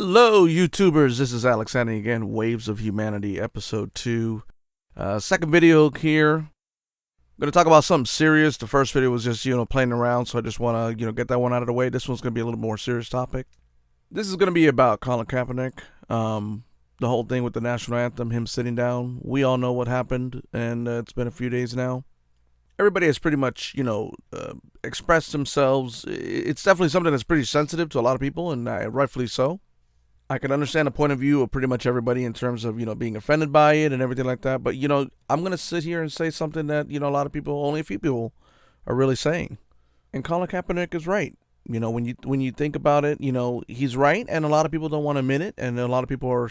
Hello, YouTubers. This is Alexander again. Waves of Humanity, Episode 2. Second video here. I'm going to talk about something serious. The first video was just, playing around, so I just want to, get that one out of the way. This one's going to be a little more serious topic. This is going to be about Colin Kaepernick. The whole thing with the national anthem, him sitting down. We all know what happened, and it's been a few days now. Everybody has pretty much, expressed themselves. It's definitely something that's pretty sensitive to a lot of people, and rightfully so. I can understand the point of view of pretty much everybody in terms of, being offended by it and everything like that. But, I'm going to sit here and say something that, a lot of people, only a few people are really saying. And Colin Kaepernick is right. When you think about it, he's right. And a lot of people don't want to admit it. And a lot of people are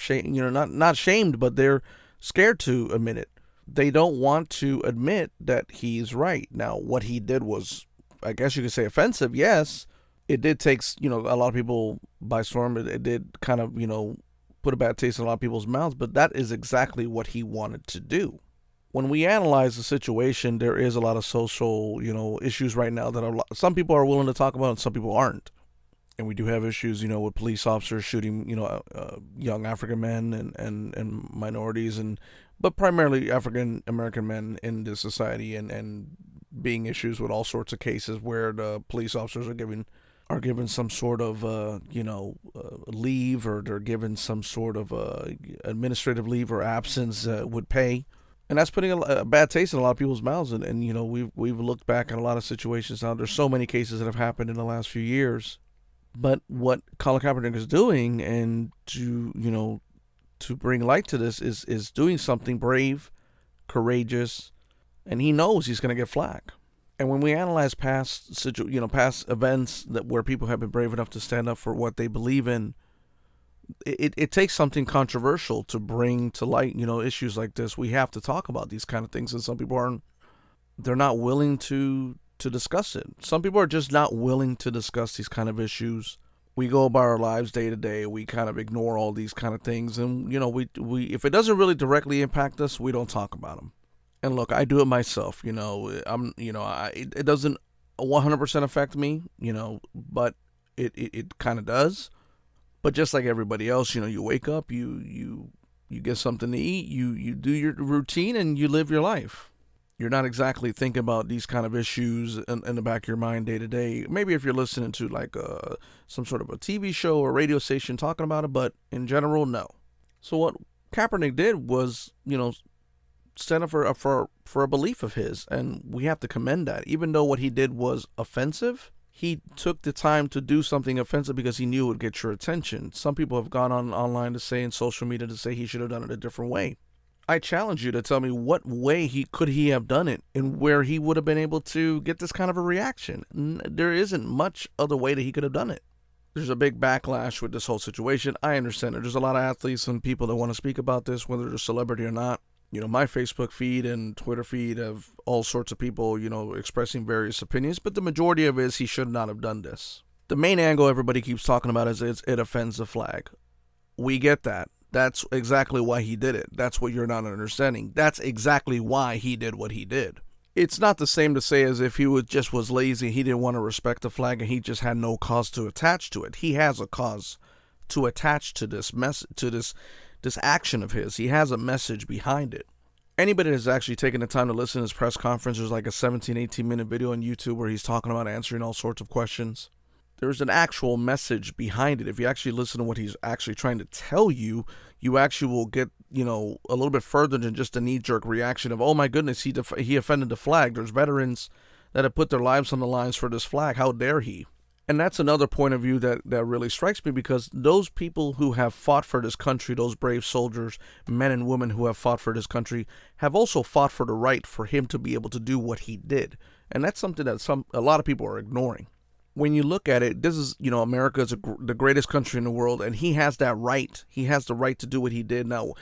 not shamed, but they're scared to admit it. They don't want to admit that he's right. Now, what he did was, I guess you could say, offensive. Yes, it did take, a lot of people by storm. It did kind of, put a bad taste in a lot of people's mouths. But that is exactly what he wanted to do. When we analyze the situation, there is a lot of social, issues right now that some people are willing to talk about and some people aren't. And we do have issues, with police officers shooting, young African men and minorities, but primarily African American men in this society, and being issues with all sorts of cases where the police officers are given some sort of leave, or they're given some sort of administrative leave or absence with pay. And that's putting a bad taste in a lot of people's mouths. And we've looked back at a lot of situations now. There's so many cases that have happened in the last few years. But what Colin Kaepernick is doing, and to bring light to this, is doing something brave, courageous, and he knows he's going to get flack. And when we analyze past events where people have been brave enough to stand up for what they believe in, it takes something controversial to bring to light, issues like this. We have to talk about these kind of things, and some people they're not willing to discuss it. Some people are just not willing to discuss these kind of issues. We go about our lives day to day. We kind of ignore all these kind of things, and we if it doesn't really directly impact us, we don't talk about them. And look, I do it myself. It doesn't 100% affect me, but it kind of does. But just like everybody else, you wake up, you get something to eat, you do your routine, and you live your life. You're not exactly thinking about these kind of issues in the back of your mind day to day. Maybe if you're listening to like some sort of a TV show or radio station talking about it, but in general, no. So what Kaepernick did was, stand up for a belief of his, and we have to commend that. Even though what he did was offensive, he took the time to do something offensive because he knew it would get your attention. Some people have gone online to say, in social media, to say he should have done it a different way. I challenge you to tell me what way he could have done it, and where he would have been able to get this kind of a reaction. There isn't much other way that he could have done it. There's a big backlash with this whole situation. I understand it. There's a lot of athletes and people that want to speak about this, whether they're a celebrity or not. My Facebook feed and Twitter feed have all sorts of people, expressing various opinions, but the majority of it is he should not have done this. The main angle everybody keeps talking about is it offends the flag. We get that. That's exactly why he did it. That's what you're not understanding. That's exactly why he did what he did. It's not the same to say as if he was lazy, he didn't want to respect the flag, and he just had no cause to attach to it. He has a cause to attach to this this action of his. He has a message behind it. Anybody that's actually taken the time to listen to his press conference, there's like a 17-18 minute video on YouTube where he's talking about answering all sorts of questions. There's an actual message behind it. If you actually listen to what he's actually trying to tell you, you actually will get, a little bit further than just a knee-jerk reaction of, oh my goodness, he offended the flag. There's veterans that have put their lives on the lines for this flag. How dare he? And that's another point of view that really strikes me, because those people who have fought for this country, those brave soldiers, men and women who have fought for this country, have also fought for the right for him to be able to do what he did. And that's something that a lot of people are ignoring. When you look at it, this is, America is the greatest country in the world, and he has that right. He has the right to do what he did. Now,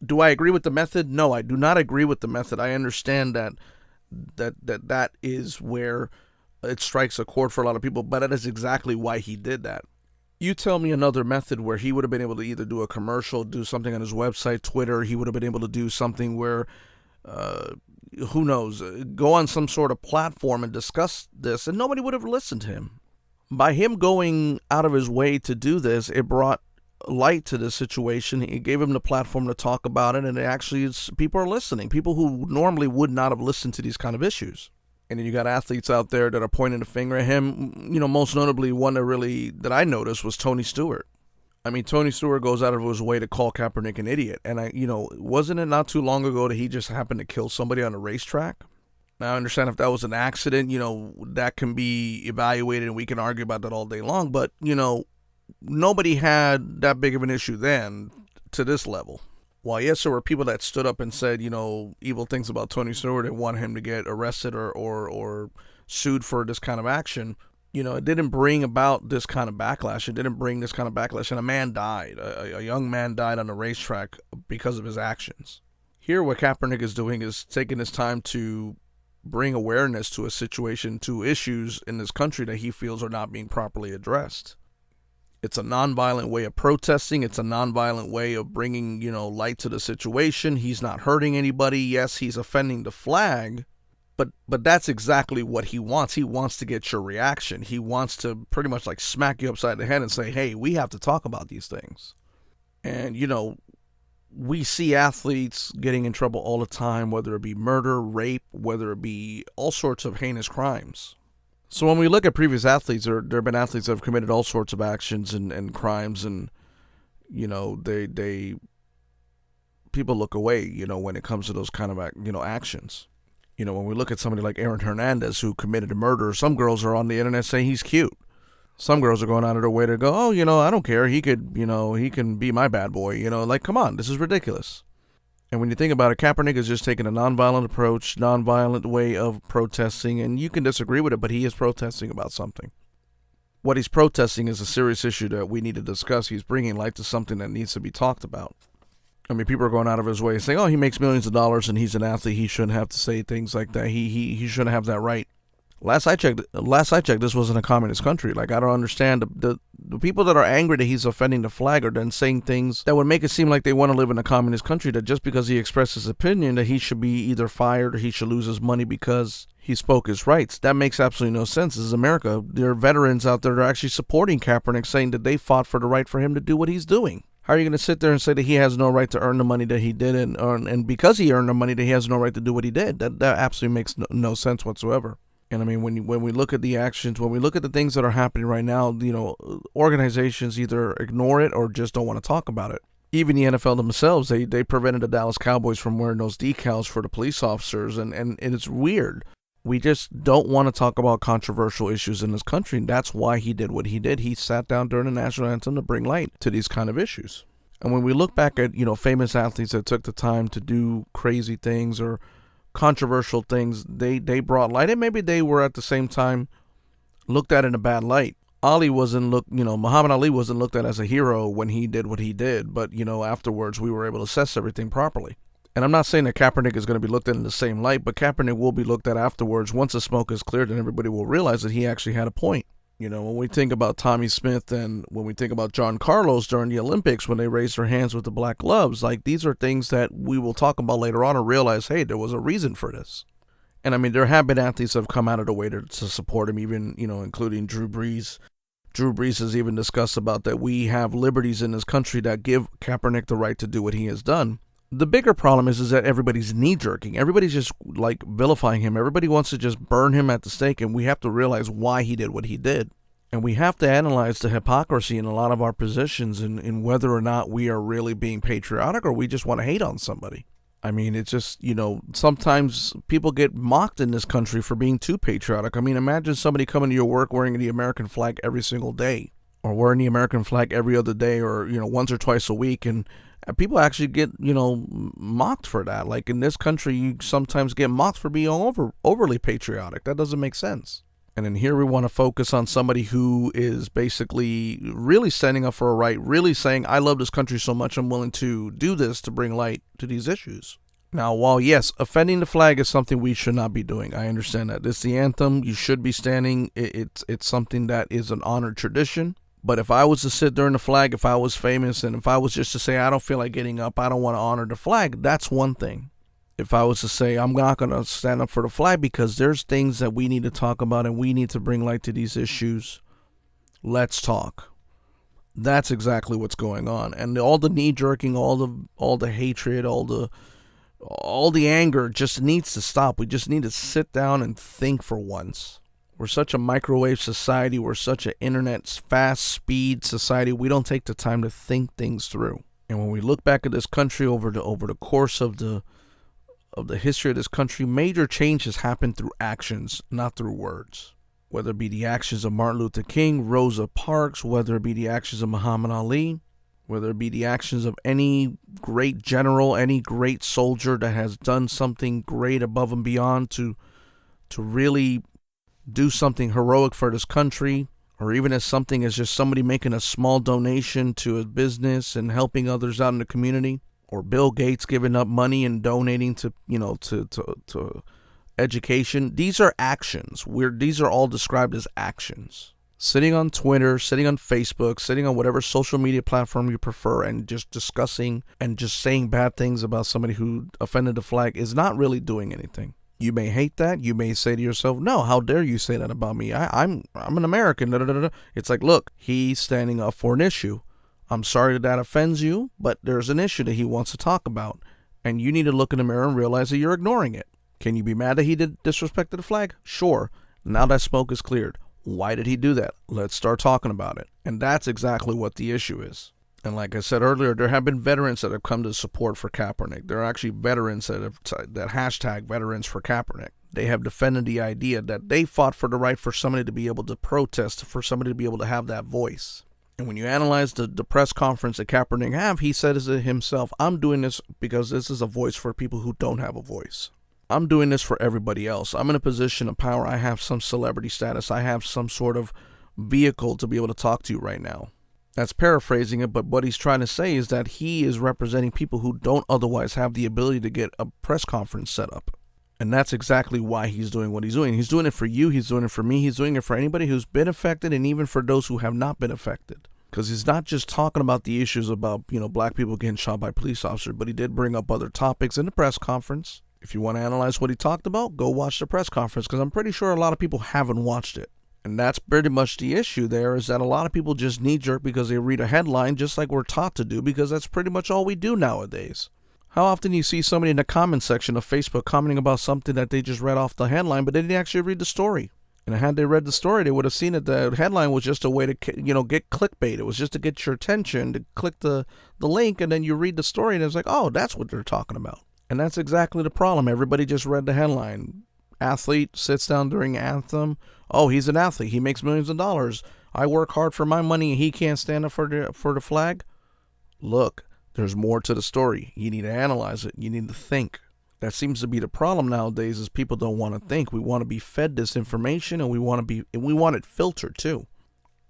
do I agree with the method? No, I do not agree with the method. I understand that is where it strikes a chord for a lot of people, but that is exactly why he did that. You tell me another method where he would have been able to either do a commercial, do something on his website, Twitter. He would have been able to do something where, who knows, go on some sort of platform and discuss this, and nobody would have listened to him. By him going out of his way to do this, it brought light to this situation. He gave him the platform to talk about it, and people are listening. People who normally would not have listened to these kind of issues. And then you got athletes out there that are pointing the finger at him. Most notably, one that I noticed was Tony Stewart. I mean, Tony Stewart goes out of his way to call Kaepernick an idiot. And wasn't it not too long ago that he just happened to kill somebody on a racetrack? Now, I understand if that was an accident, that can be evaluated and we can argue about that all day long. But, nobody had that big of an issue then to this level. While, yes, there were people that stood up and said, evil things about Tony Stewart and want him to get arrested or sued for this kind of action, it didn't bring about this kind of backlash. It didn't bring this kind of backlash. And a man died. A young man died on the racetrack because of his actions. Here, what Kaepernick is doing is taking his time to bring awareness to a situation, to issues in this country that he feels are not being properly addressed. It's a nonviolent way of protesting. It's a nonviolent way of bringing, light to the situation. He's not hurting anybody. Yes, he's offending the flag, but that's exactly what he wants. He wants to get your reaction. He wants to pretty much like smack you upside the head and say, hey, we have to talk about these things. And, we see athletes getting in trouble all the time, whether it be murder, rape, whether it be all sorts of heinous crimes. So when we look at previous athletes, there have been athletes that have committed all sorts of actions and crimes, and people look away, when it comes to those kind of actions. When we look at somebody like Aaron Hernandez who committed a murder, some girls are on the internet saying he's cute. Some girls are going out of their way to go, oh, I don't care. He could, he can be my bad boy. Like, come on, this is ridiculous. And when you think about it, Kaepernick is just taking a nonviolent approach, nonviolent way of protesting, and you can disagree with it, but he is protesting about something. What he's protesting is a serious issue that we need to discuss. He's bringing light to something that needs to be talked about. I mean, people are going out of his way saying, oh, he makes millions of dollars and he's an athlete. He shouldn't have to say things like that. He shouldn't have that right. Last I checked, this wasn't a communist country. Like, I don't understand the people that are angry that he's offending the flag are then saying things that would make it seem like they want to live in a communist country, that just because he expressed his opinion that he should be either fired or he should lose his money because he spoke his rights. That makes absolutely no sense. This is America. There are veterans out there that are actually supporting Kaepernick, saying that they fought for the right for him to do what he's doing. How are you going to sit there and say that he has no right to earn the money that he did, and because he earned the money that he has no right to do what he did? That absolutely makes no sense whatsoever. And I mean, when we look at the actions, when we look at the things that are happening right now, organizations either ignore it or just don't want to talk about it. Even the NFL themselves, they prevented the Dallas Cowboys from wearing those decals for the police officers, and it's weird. We just don't want to talk about controversial issues in this country, and that's why he did what he did. He sat down during the national anthem to bring light to these kind of issues. And when we look back at, famous athletes that took the time to do crazy things or controversial things, they brought light, and maybe they were at the same time looked at in a bad light. Muhammad Ali wasn't looked at as a hero when he did what he did, but afterwards we were able to assess everything properly. And I'm not saying that Kaepernick is going to be looked at in the same light, but Kaepernick will be looked at afterwards. Once the smoke is cleared, and everybody will realize that he actually had a point. When we think about Tommy Smith and when we think about John Carlos during the Olympics, when they raised their hands with the black gloves, like, these are things that we will talk about later on and realize, hey, there was a reason for this. And I mean, there have been athletes that have come out of the way to support him, even, including Drew Brees. Drew Brees has even discussed about that we have liberties in this country that give Kaepernick the right to do what he has done. The bigger problem is that everybody's knee-jerking. Everybody's just, like, vilifying him. Everybody wants to just burn him at the stake, and we have to realize why he did what he did. And we have to analyze the hypocrisy in a lot of our positions in whether or not we are really being patriotic or we just want to hate on somebody. I mean, it's just, sometimes people get mocked in this country for being too patriotic. I mean, imagine somebody coming to your work wearing the American flag every single day, or wearing the American flag every other day, or, once or twice a week, and people actually get, mocked for that. Like, in this country, you sometimes get mocked for being overly patriotic. That doesn't make sense. And then here we want to focus on somebody who is basically really standing up for a right, really saying, I love this country so much, I'm willing to do this to bring light to these issues. Now, while, yes, offending the flag is something we should not be doing, I understand that. It's the anthem. You should be standing. It's something that is an honored tradition. But if I was to sit during the flag, if I was famous, and if I was just to say, I don't feel like getting up, I don't want to honor the flag, that's one thing. If I was to say, I'm not going to stand up for the flag because there's things that we need to talk about and we need to bring light to these issues, let's talk. That's exactly what's going on. And all the knee jerking, all the hatred, all the anger just needs to stop. We just need to sit down and think for once. We're such a microwave society. We're such an internet fast speed society. We don't take the time to think things through. And when we look back at this country over the course of the history of this country, major changes happen through actions, not through words. Whether it be the actions of Martin Luther King, Rosa Parks, whether it be the actions of Muhammad Ali, whether it be the actions of any great general, any great soldier that has done something great above and beyond to really do something heroic for this country, or even as something as just somebody making a small donation to a business and helping others out in the community, or Bill Gates giving up money and donating to education. These are actions. These are all described as actions. Sitting on Twitter, sitting on Facebook, sitting on whatever social media platform you prefer and just discussing and just saying bad things about somebody who offended the flag is not really doing anything. You may hate that. You may say to yourself, no, how dare you say that about me? I'm an American. Da, da, da, da. It's like, look, he's standing up for an issue. I'm sorry that offends you, but there's an issue that he wants to talk about. And you need to look in the mirror and realize that you're ignoring it. Can you be mad that he did disrespect the flag? Sure. Now that smoke is cleared. Why did he do that? Let's start talking about it. And that's exactly what the issue is. And like I said earlier, there have been veterans that have come to support for Kaepernick. There are actually veterans that hashtag veterans for Kaepernick. They have defended the idea that they fought for the right for somebody to be able to protest, for somebody to be able to have that voice. And when you analyze the press conference that Kaepernick had, he said it himself, I'm doing this because this is a voice for people who don't have a voice. I'm doing this for everybody else. I'm in a position of power. I have some celebrity status. I have some sort of vehicle to be able to talk to you right now. That's paraphrasing it, but what he's trying to say is that he is representing people who don't otherwise have the ability to get a press conference set up. And that's exactly why he's doing what he's doing. He's doing it for you. He's doing it for me. He's doing it for anybody who's been affected and even for those who have not been affected. Because he's not just talking about the issues about, black people getting shot by police officers, but he did bring up other topics in the press conference. If you want to analyze what he talked about, go watch the press conference, because I'm pretty sure a lot of people haven't watched it. And that's pretty much the issue there, is that a lot of people just knee-jerk because they read a headline, just like we're taught to do, because that's pretty much all we do nowadays. How often you see somebody in the comment section of Facebook commenting about something that they just read off the headline, but they didn't actually read the story? And had they read the story, they would have seen that the headline was just a way to, get clickbait. It was just to get your attention, to click the link, and then you read the story, and it's like, oh, that's what they're talking about. And that's exactly the problem. Everybody just read the headline. Athlete sits down during anthem. Oh, he's an athlete. He makes millions of dollars. I work hard for my money and he can't stand up for the flag. Look, there's more to the story. You need to analyze it. You need to think. That seems to be the problem nowadays, is people don't want to think. We want to be fed this information, and we want it filtered too.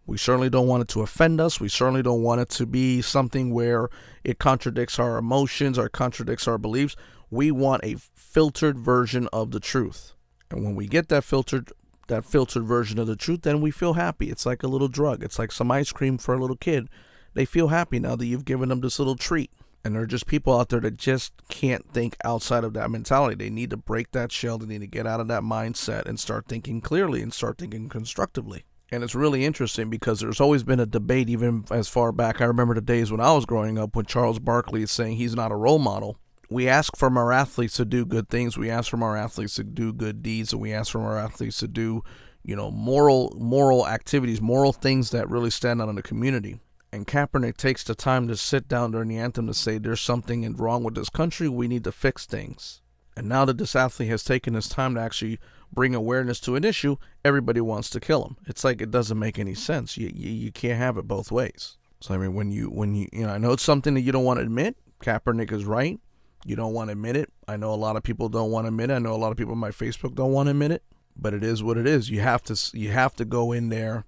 We certainly don't want it to offend us. We certainly don't want it to be something where it contradicts our emotions or contradicts our beliefs. We want a filtered version of the truth. And when we get that filtered version of the truth, then we feel happy. It's like a little drug. It's like some ice cream for a little kid. They feel happy now that you've given them this little treat. And there are just people out there that just can't think outside of that mentality. They need to break that shell. They need to get out of that mindset and start thinking clearly and start thinking constructively. And it's really interesting because there's always been a debate, even as far back. I remember the days when I was growing up, when Charles Barkley is saying he's not a role model. We ask from our athletes to do good things. We ask from our athletes to do good deeds, and we ask from our athletes to do, moral activities, moral things that really stand out in the community. And Kaepernick takes the time to sit down during the anthem to say there's something wrong with this country. We need to fix things. And now that this athlete has taken his time to actually bring awareness to an issue, everybody wants to kill him. It's like it doesn't make any sense. You can't have it both ways. So I mean, when you I know it's something that you don't want to admit. Kaepernick is right. You don't want to admit it. I know a lot of people don't want to admit it. I know a lot of people on my Facebook don't want to admit it. But it is what it is. You have to go in there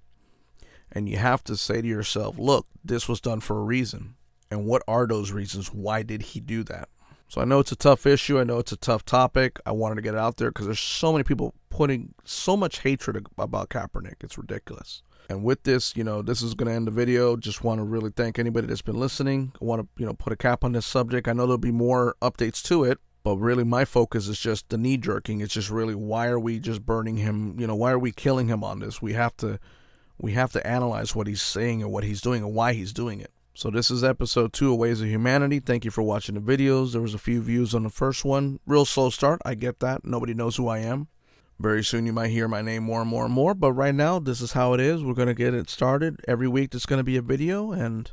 and you have to say to yourself, look, this was done for a reason. And what are those reasons? Why did he do that? So I know it's a tough issue. I know it's a tough topic. I wanted to get it out there because there's so many people putting so much hatred about Kaepernick. It's ridiculous. And with this, this is going to end the video. Just want to really thank anybody that's been listening. I want to, put a cap on this subject. I know there'll be more updates to it, but really my focus is just the knee jerking. It's just really, why are we just burning him? Why are we killing him on this? We have to we have to analyze what he's saying and what he's doing and why he's doing it. So this is episode 2 of Waves of Humanity. Thank you for watching the videos. There was a few views on the first one. Real slow start. I get that. Nobody knows who I am. Very soon you might hear my name more and more and more. But right now, this is how it is. We're going to get it started. Every week there's going to be a video. And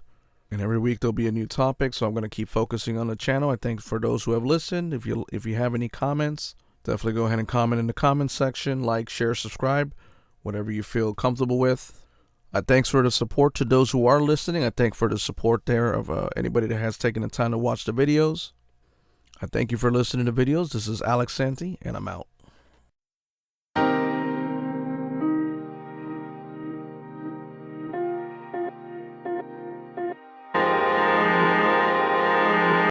every week there'll be a new topic. So I'm going to keep focusing on the channel. I thank for those who have listened. If you have any comments, definitely go ahead and comment in the comments section. Like, share, subscribe. Whatever you feel comfortable with. I thanks for the support to those who are listening. I thank for the support there of anybody that has taken the time to watch the videos. I thank you for listening to videos. This is Alex Santi, and I'm out.